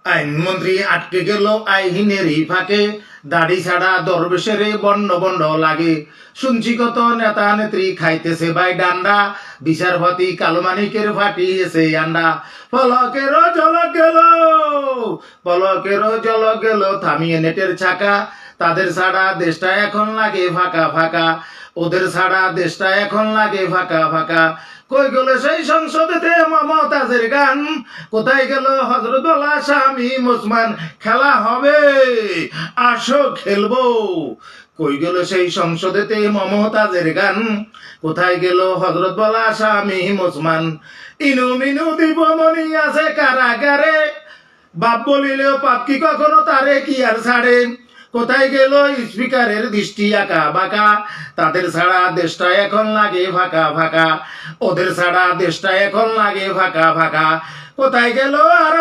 আইনমন্ত্রী আটকে গেল আইনের ফাঁকে, দাড়ি ছাড়া দরবেশের বন্ড বন্ড লাগে। শুনছি কত নেতা নেত্রী খাইতেছে ভাই ডান্ডা, বিচারপতি কালমানিকের ফাটিয়েছে আন্ডা। পলকেরও ঝলক গেল, পলকেরও ঝলক গেল থামিয়ে নেটের চাকা। তাদের ছাড়া দেশটা এখন লাগে ফাঁকা ফাঁকা, ওদের ছাড়া দেশটা এখন লাগে ফাঁকা ফাঁকা। কই গেল সেই সংসদেতে মমতাজের গান, কোথায় গেল হযরতওয়ালা স্বামী মুসমান? খেলা হবে, আসো খেলবো। কই গেল সেই সংসদেতে মমতাজের গান, কোথায় গেল হযরতওয়ালা স্বামী মুসমান? ইনু মিনু দীপমণি আছে কারাগারে, বাপ বলিলেও পাপ কি কখনো তারে কি আর ছাড়ে? কোথায় গেল স্পিকারের দৃষ্টি আঁকা বাঁকা? তাদের ছাড়া দেশটা এখন লাগে ফাঁকা ফাঁকা, ওদের ছাড়া দেশটা এখন লাগে ফাঁকা ফাঁকা। কোথায় গেল আর